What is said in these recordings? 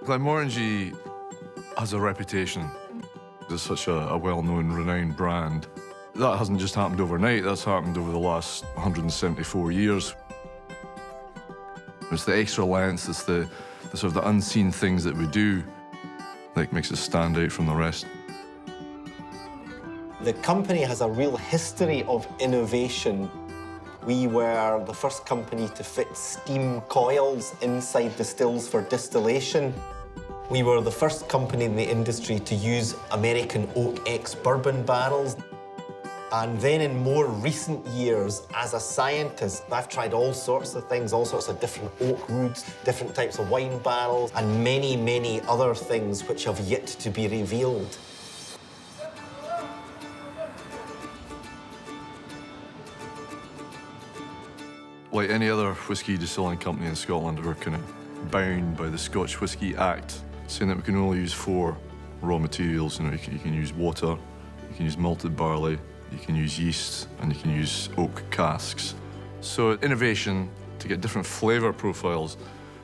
Glenmorangie has a reputation. It's such a well-known, renowned brand. That hasn't just happened overnight, that's happened over the last 174 years. It's the extra length, it's the sort of the unseen things that we do that makes us stand out from the rest. The company has a real history of innovation. We were the first company to fit steam coils inside the stills for distillation. We were the first company in the industry to use American oak ex-bourbon barrels. And then in more recent years, as a scientist, I've tried all sorts of things, all sorts of different oak woods, different types of wine barrels, and many, many other things which have yet to be revealed. Like any other whisky distilling company in Scotland, we're kind of bound by the Scotch Whisky Act, saying that we can only use 4 raw materials. You can use water, you can use malted barley, you can use yeast, and you can use oak casks. So innovation, to get different flavour profiles,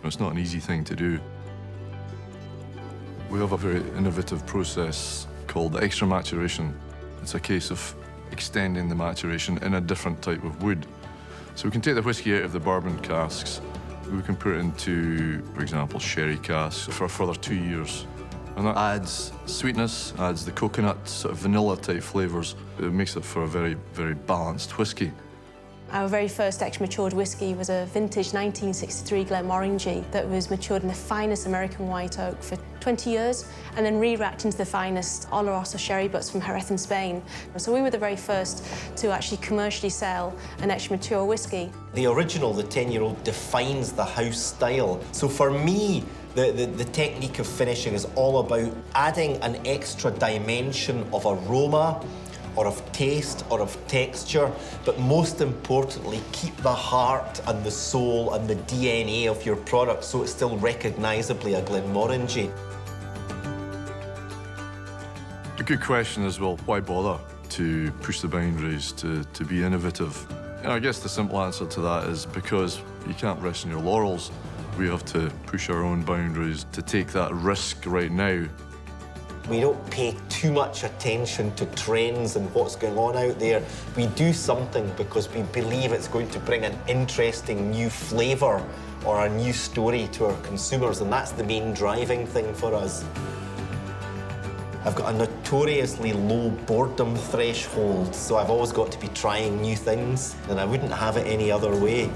it's not an easy thing to do. We have a very innovative process called extra maturation. It's a case of extending the maturation in a different type of wood. So we can take the whisky out of the bourbon casks, we can put it into, for example, sherry casks for a further 2 years. And that adds sweetness, adds the coconut, sort of vanilla-type flavours. It makes it for a very, very balanced whisky. Our very first extra-matured whisky was a vintage 1963 Glenmorangie that was matured in the finest American white oak for 20 years and then re-racked into the finest Oloroso sherry butts from Jerez in Spain. So we were the very first to actually commercially sell an extra-mature whisky. The original, the 10-year-old, defines the house style. So for me, the technique of finishing is all about adding an extra dimension of aroma, or of taste, or of texture, but most importantly, keep the heart and the soul and the DNA of your product so it's still recognisably a Glenmorangie. A good question is, well, why bother to push the boundaries, to be innovative? And I guess the simple answer to that is because you can't rest on your laurels. We have to push our own boundaries to take that risk right now. We don't pay too much attention to trends and what's going on out there. We do something because we believe it's going to bring an interesting new flavour or a new story to our consumers, and that's the main driving thing for us. I've got a notoriously low boredom threshold, so I've always got to be trying new things, and I wouldn't have it any other way.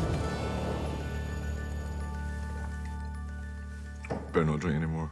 Better not drink anymore.